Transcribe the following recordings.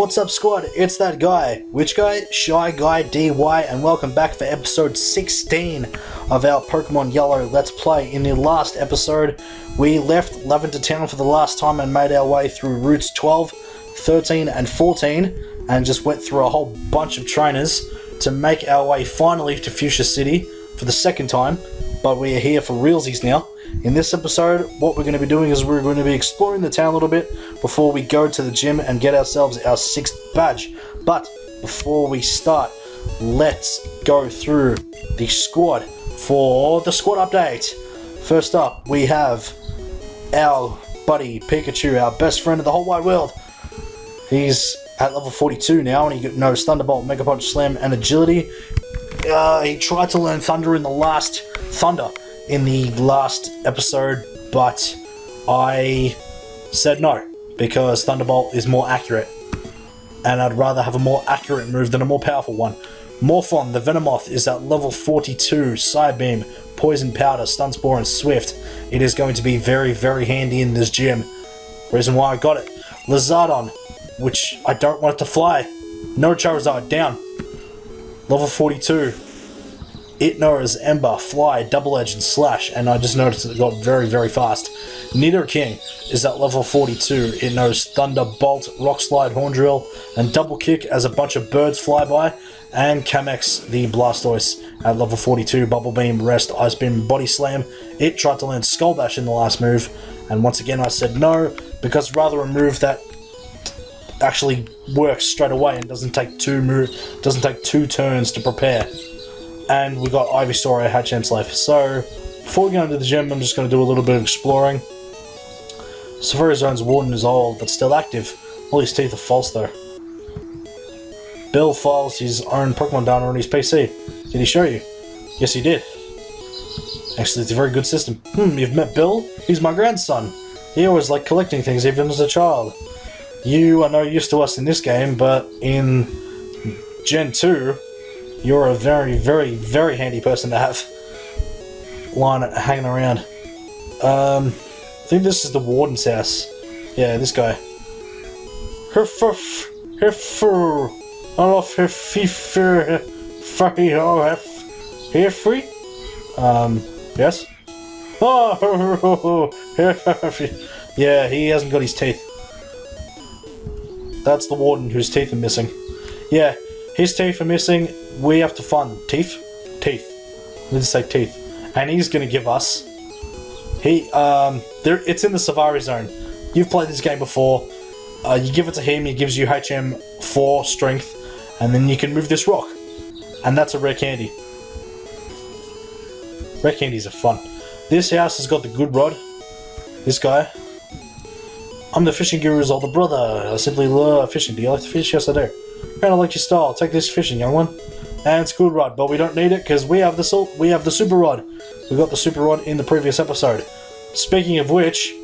What's up, squad? It's that guy. Which guy? Shy Guy DY, and welcome back for episode 16 of our Pokemon Yellow Let's Play. In the last episode, we left Lavender Town for the last time and made our way through routes 12, 13, and 14, and just went through a whole bunch of trainers to make our way finally to Fuchsia City for the second time, but we are here for realsies now. In this episode, what we're going to be doing is we're going to be exploring the town a little bit before we go to the gym and get ourselves our 6th badge. But before we start, let's go through the squad for the squad update. First up, we have our buddy Pikachu, our best friend in the whole wide world. He's at level 42 now, and he knows Thunderbolt, Mega Punch, Slam, and Agility. He tried to learn Thunder in the last episode, but I said no, because Thunderbolt is more accurate, and I'd rather have a more accurate move than a more powerful one. Morphon, the Venomoth, is at level 42, Psybeam, Poison Powder, Stun Spore, and Swift. It is going to be very, very handy in this gym. Reason why I got it. Lizardon, which I don't want it to fly. No Charizard, down. Level 42. It knows Ember, Fly, Double Edge, and Slash, and I just noticed it got very, very fast. Nidoking is at level 42. It knows Thunderbolt, Rock Slide, Horn Drill, and Double Kick as a bunch of birds fly by. And Kamex, the Blastoise, at level 42. Bubble Beam, Rest, Ice Beam, Body Slam. It tried to learn Skull Bash in the last move, and once again I said no, because rather a move that actually works straight away and doesn't take two turns to prepare. And we got Ivysaur, our Hatchamp Slave. So, before we go into the gym, I'm just going to do a little bit of exploring. Safari Zone's Warden is old, but still active. All his teeth are false, though. Bill files his own Pokemon data on his PC. Did he show you? Yes, he did. Actually, it's a very good system. You've met Bill? He's my grandson. He always liked collecting things, even as a child. You are no use to us in this game, but in Gen 2... you're a very, very, very handy person to have hanging around. I think this is the Warden's house. Yeah, this guy. Yes? Yeah, he hasn't got his teeth. That's the Warden whose teeth are missing. Yeah. His teeth are missing. We have to find teeth. I need to say teeth. And he's going to give us... it's in the Safari Zone. You've played this game before. You give it to him, he gives you HM 4 strength, and then you can move this rock. And that's a rare candy. Rare candies are fun. This house has got the good rod. This guy. I'm the fishing guru's older brother. I simply love fishing. Do you like to fish? Yes, I do. Kinda like your style. Take this fishing, young one. And it's good rod, but we don't need it because we have the super rod. We got the super rod in the previous episode. Speaking of which,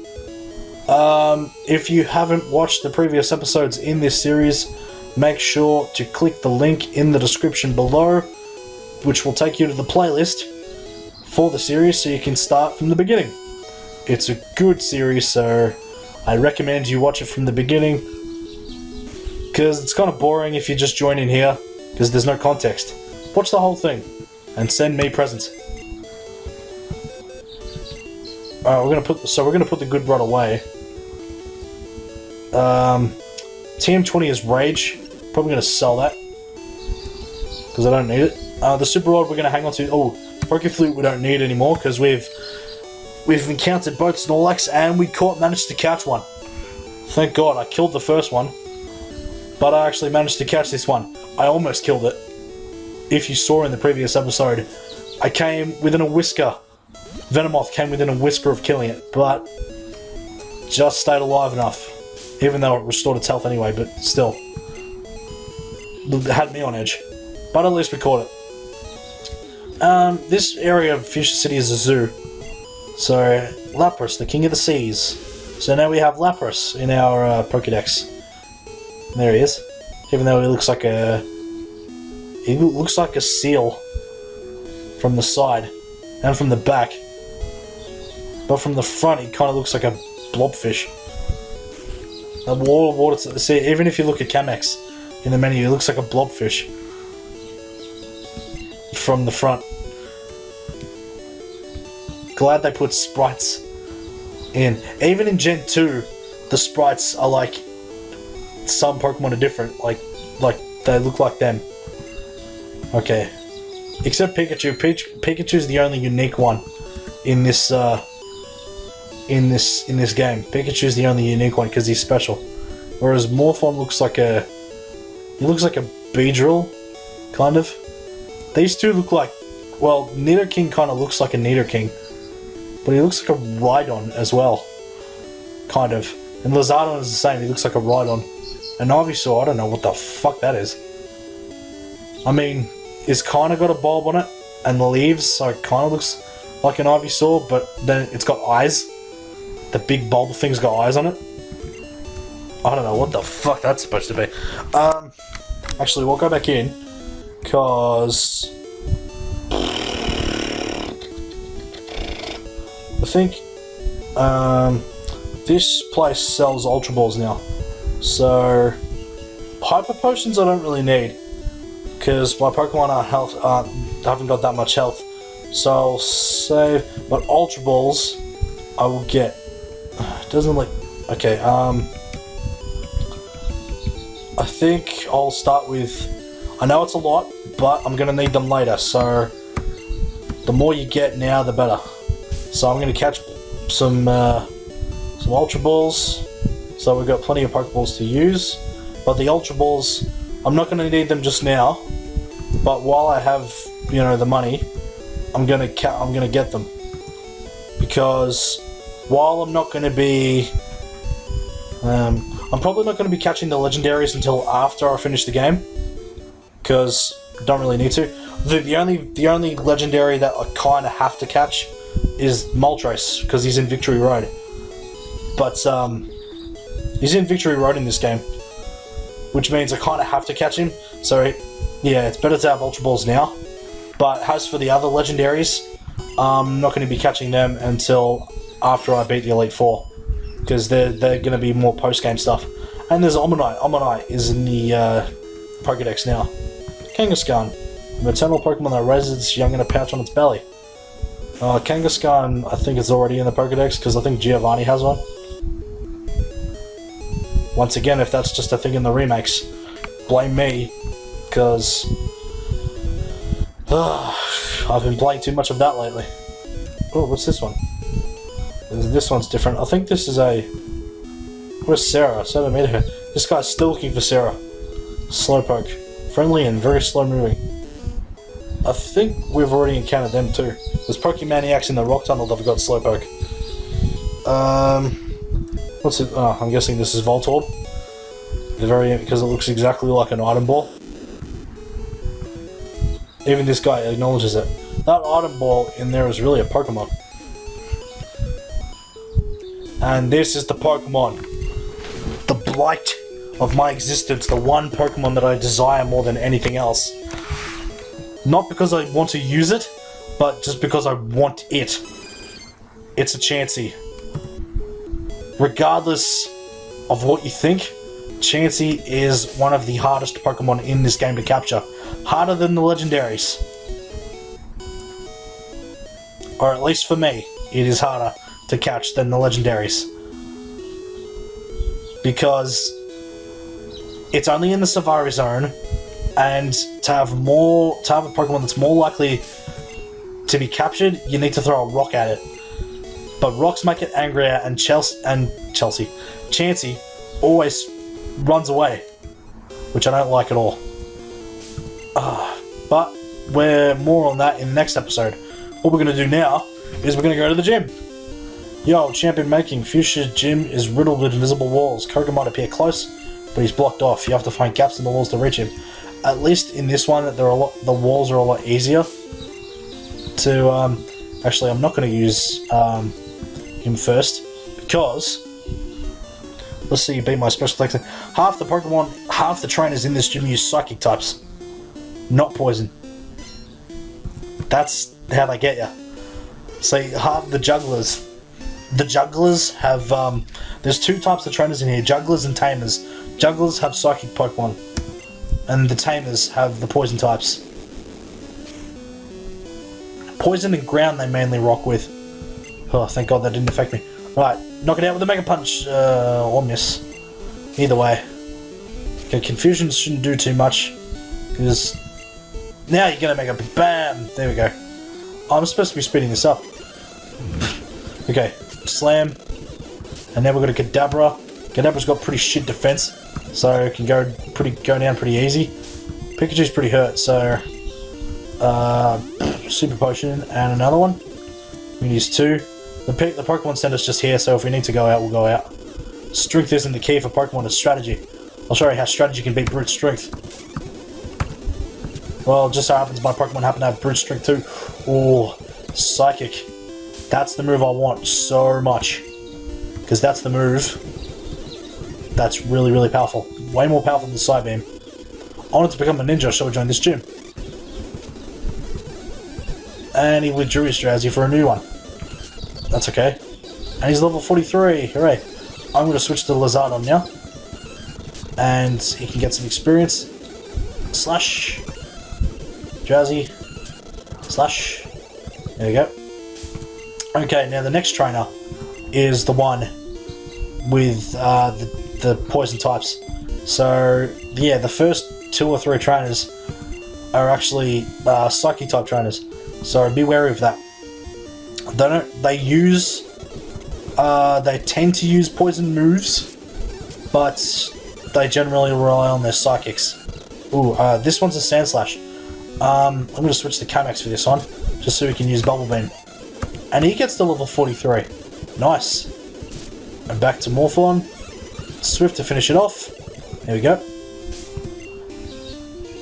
if you haven't watched the previous episodes in this series, make sure to click the link in the description below, which will take you to the playlist for the series, so you can start from the beginning. It's a good series, so I recommend you watch it from the beginning, because it's kind of boring if you just join in here, because there's no context. Watch the whole thing, and send me presents. Alright, we're gonna put the good rod away. TM20 is Rage. Probably gonna sell that, because I don't need it. The super rod we're gonna hang on to. Oh, Pokeflute we don't need anymore, because we've encountered both Snorlax, and we managed to catch one. Thank God, I killed the first one. But I actually managed to catch this one. I almost killed it. If you saw in the previous episode, I came within a whisker. Venomoth came within a whisker of killing it, but just stayed alive enough. Even though it restored its health anyway, but still. It had me on edge. But at least we caught it. This area of Fuchsia City is a zoo. So, Lapras, the king of the seas. So now we have Lapras in our Pokédex. There he is. Even though he looks like a seal from the side and from the back. But from the front, he kind of looks like a blobfish. A wall of water. See, even if you look at Kamex in the menu, it looks like a blobfish from the front. Glad they put sprites in. Even in Gen 2, the sprites are like, some Pokemon are different. Like they look like them. Okay. Except Pikachu. Pikachu's the only unique one in this in this game. Pikachu's the only unique one because he's special. Whereas Morphon looks like a Beedrill, kind of. These two look like, well, Nidoking kind of looks like a Nidoking, but he looks like a Rhydon as well, kind of. And Lizardon is the same. He looks like a Rhydon. And Ivysaur, I don't know what the fuck that is. I mean, it's kind of got a bulb on it and leaves, so it kind of looks like an Ivysaur, but then it's got eyes. The big bulb thing's got eyes on it. I don't know what the fuck that's supposed to be. Actually, we'll go back in, because I think this place sells Ultra Balls now. So Hyper Potions I don't really need, because my Pokemon haven't got that much health. So I'll save, but Ultra Balls I will get. Doesn't look okay. I think I'll start with. I know it's a lot, but I'm gonna need them later. So the more you get now, the better. So I'm gonna catch some Ultra Balls. So we've got plenty of Pokeballs to use, but the Ultra Balls, I'm not gonna need them just now. But while I have, you know, the money, I'm gonna get them, because while I'm not gonna be, I'm probably not gonna be catching the legendaries until after I finish the game, because I don't really need to. The only legendary that I kind of have to catch is Moltres, because he's in Victory Road. But he's in Victory Road in this game, which means I kind of have to catch him. So yeah, it's better to have Ultra Balls now. But as for the other legendaries, I'm not going to be catching them until after I beat the Elite Four, because they're going to be more post-game stuff. And there's Omanyte. Omanyte is in the Pokedex now. Kangaskhan, a maternal Pokemon that raises its young in a pouch on its belly. Kangaskhan, I think it's already in the Pokedex, because I think Giovanni has one. Once again, if that's just a thing in the remakes, blame me, because I've been playing too much of that lately. Oh, what's this one? This one's different. I think this is a... Where's Sarah? I haven't met her. This guy's still looking for Sarah. Slowpoke. Friendly and very slow moving. I think we've already encountered them too. There's Pokemaniacs in the rock tunnel that have got Slowpoke. What's it? Oh, I'm guessing this is Voltorb. Because it looks exactly like an item ball. Even this guy acknowledges it. That item ball in there is really a Pokemon. And this is the Pokemon. The blight of my existence. The one Pokemon that I desire more than anything else. Not because I want to use it, but just because I want it. It's a Chansey. Regardless of what you think, Chansey is one of the hardest Pokemon in this game to capture. Harder than the legendaries. Or at least for me, it is harder to catch than the legendaries. Because it's only in the Safari Zone, and to have a Pokemon that's more likely to be captured, you need to throw a rock at it. But rocks make it angrier, and Chansey always runs away, which I don't like at all. But we're more on that in the next episode. What we're going to do now is we're going to go to the gym. Yo, champion making. Fuchsia's gym is riddled with invisible walls. Koga might appear close, but he's blocked off. You have to find gaps in the walls to reach him. At least in this one, the walls are a lot easier to... Actually, I'm not going to use him first, because... Let's see, you beat my special attack. Half the trainers in this gym use psychic types. Not poison. That's how they get you. See, half the jugglers the jugglers have, there's two types of trainers in here, jugglers and tamers. Jugglers have psychic Pokemon, and the tamers have the poison types. Poison and ground they mainly rock with. Oh, thank God that didn't affect me. Right, knock it out with a Mega Punch, or miss. Either way. Okay, confusion shouldn't do too much, because now you're gonna make a BAM! There we go. I'm supposed to be speeding this up. Okay, slam. And now we've got a Kadabra. Kadabra's got pretty shit defense, so it can go down pretty easy. Pikachu's pretty hurt, so Super Potion and another one. We can use two. The Pokemon Center's just here, so if we need to go out, we'll go out. Strength isn't the key for Pokemon, it's strategy. I'll show you how strategy can beat brute strength. Well, just so happens my Pokemon happen to have brute strength too. Oh, Psychic. That's the move I want so much. Because that's the move that's really, really powerful. Way more powerful than Psybeam. I wanted to become a ninja, so I joined this gym. And he withdrew his Drowsy for a new one. That's okay. And he's level 43. Hooray. I'm going to switch to Lizardon now. And he can get some experience. Slash. Drowsy. Slash. There we go. Okay, now the next trainer is the one with the poison types. So, yeah, the first 2 or 3 trainers are actually Psychic type trainers. So be wary of that. They tend to use poison moves, but they generally rely on their psychics. Ooh, this one's a Sand Slash. I'm going to switch to Kamex for this one, just so we can use Bubble Beam. And he gets to level 43. Nice. And back to Morphlon. Swift to finish it off. There we go.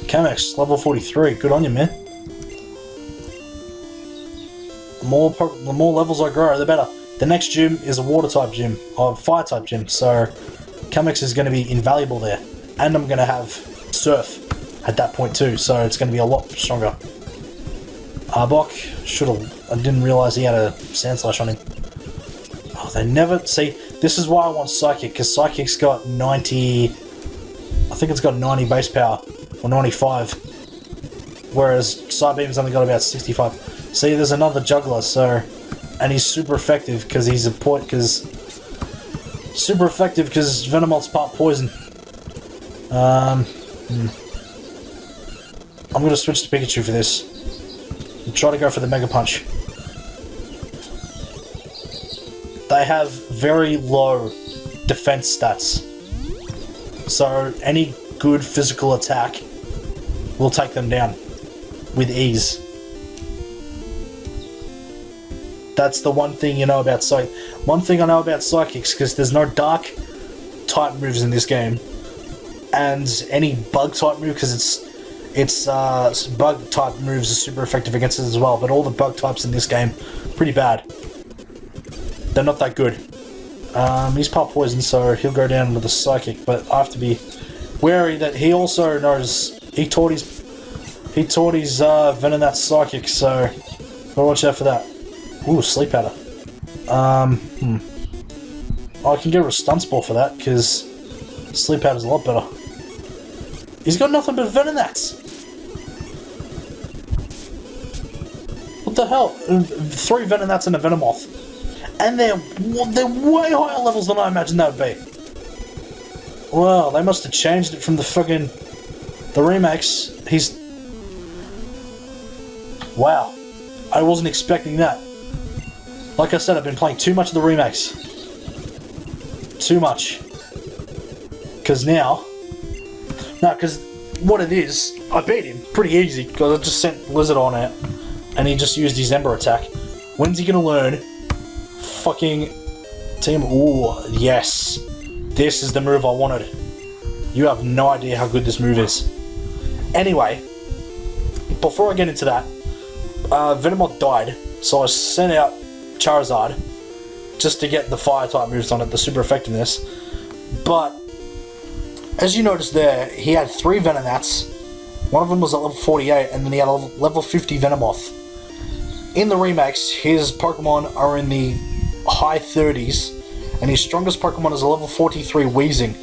Kamex, level 43. Good on you, man. The more levels I grow, the better. The next gym is a water type gym, or fire type gym, so Kamex is going to be invaluable there. And I'm going to have Surf at that point too, so it's going to be a lot stronger. Arbok, I didn't realise he had a Sand Slash on him. Oh, they never, see, this is why I want Psychic, because Psychic's got 90, I think it's got 90 base power, or 95, whereas Psybeam's only got about 65. See, there's another Juggler, so, and he's super effective because he's super effective because Venomoth's part poison. I'm gonna switch to Pikachu for this. And try to go for the Mega Punch. They have very low defense stats, so any good physical attack will take them down with ease. That's the one thing you know about Psychic. One thing I know about Psychics, because there's no dark type moves in this game, and any bug type move, because it's bug type moves are super effective against it as well. But all the bug types in this game, pretty bad. They're not that good. He's part poison, so he'll go down with a Psychic. But I have to be wary that he also knows he taught his Venonat Psychic, so gotta watch out for that. Ooh, Sleep Powder. I can get a Stun Spore for that, because Sleep Powder's a lot better. He's got nothing but Venonats! What the hell? 3 Venonats and a Venomoth. And they're way higher levels than I imagined that would be. Well, they must have changed it from the remakes. Wow. I wasn't expecting that. Like I said, I've been playing too much of the remakes. Too much. Because what it is, I beat him pretty easy, because I just sent Lizardon out, and he just used his Ember attack. When's he gonna learn? Fucking team. Ooh, yes. This is the move I wanted. You have no idea how good this move is. Anyway, before I get into that, Venomoth died, so I sent out Charizard just to get the fire type moves on it, the super effectiveness. But as you notice there, he had 3 Venonats. One of them was at level 48, and then he had a level 50 Venomoth. In the remakes, his Pokemon are in the high 30s, and his strongest Pokemon is a level 43 Weezing.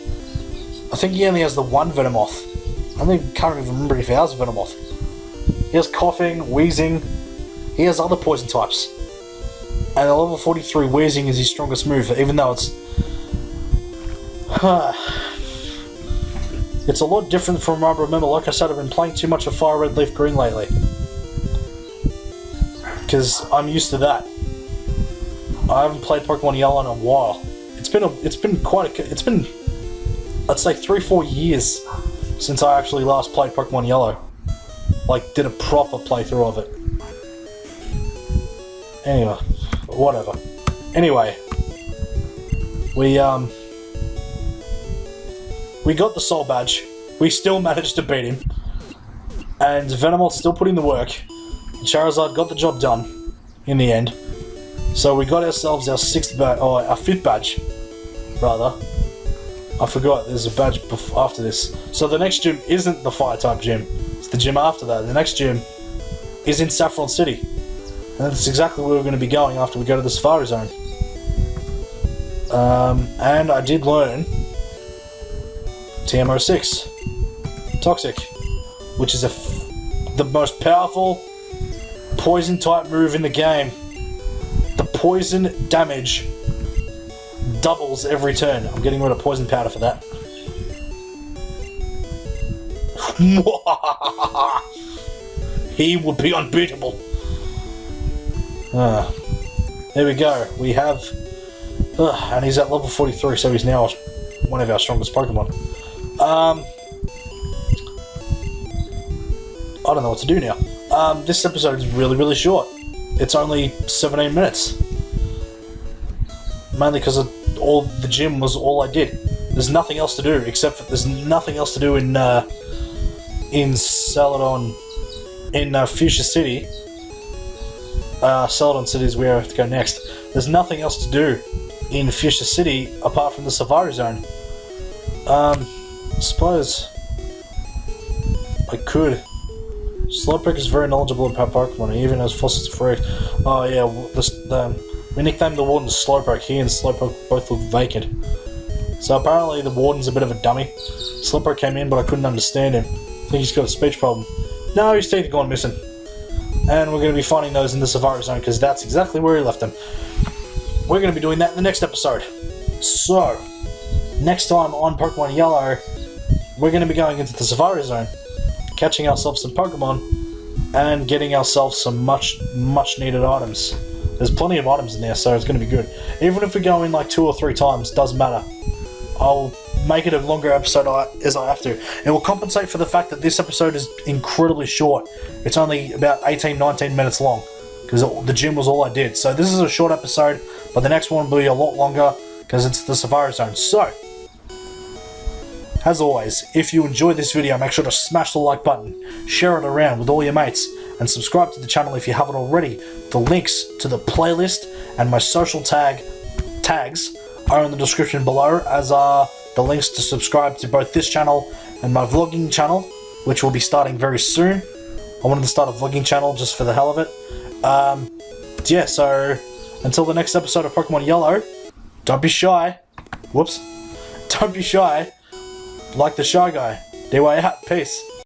I think he only has the one Venomoth. I can't even remember if he has a Venomoth. He has Coughing, Wheezing, he has other poison types. And a level 43 Weezing is his strongest move, even though it's... it's a lot different from what I remember. Like I said, I've been playing too much of Fire Red, Leaf Green lately. Because I'm used to that. I haven't played Pokemon Yellow in a while. It's been, I'd say 3-4 years since I actually last played Pokemon Yellow. Like, did a proper playthrough of it. Anyway, whatever. Anyway, we got the Soul Badge. We still managed to beat him. And Venomoth's still putting the work. Charizard got the job done in the end. So we got ourselves our our 5th badge, rather. I forgot, there's a badge after this. So the next gym isn't the Fire-type gym. It's the gym after that. The next gym is in Saffron City. And that's exactly where we're going to be going after we go to the Safari Zone. And I did learn TM06. Toxic. Which is the most powerful poison-type move in the game. The poison damage doubles every turn. I'm getting rid of poison powder for that. He would be unbeatable. There we go. We have... and he's at level 43, so he's now one of our strongest Pokemon. I don't know what to do now. This episode is really short. It's only 17 minutes. Mainly because the gym was all I did. There's nothing else to do, except for there's nothing else to do in Celadon, in Fuchsia City. Celadon City is where I have to go next. There's nothing else to do in Fuchsia City apart from the Safari Zone. I suppose I could. Slowpoke is very knowledgeable about Pokemon, he even has fossils for it. Oh yeah, we nicknamed the Warden Slowpoke. He and Slowpoke both look vacant. So apparently the Warden's a bit of a dummy. Slowpoke came in, but I couldn't understand him. I think he's got a speech problem. No, his teeth have gone missing. And we're going to be finding those in the Safari Zone, because that's exactly where he left them. We're going to be doing that in the next episode. So, next time on Pokemon Yellow, we're going to be going into the Safari Zone, catching ourselves some Pokemon, and getting ourselves some much needed items. There's plenty of items in there, so it's going to be good. Even if we go in like 2 or 3 times, doesn't matter. I'll make it a longer episode as I have to. It will compensate for the fact that this episode is incredibly short. It's only about 18-19 minutes long, because the gym was all I did. So this is a short episode, but the next one will be a lot longer, because it's the Safari Zone. So, as always, if you enjoyed this video, make sure to smash the like button, share it around with all your mates, and subscribe to the channel if you haven't already. The links to the playlist and my social tags are in the description below, as are the links to subscribe to both this channel and my vlogging channel, which will be starting very soon. I wanted to start a vlogging channel just for the hell of it. Yeah, so until the next episode of Pokemon Yellow, don't be shy. Whoops. Don't be shy. Like the Shy Guy. DYNE out. Peace.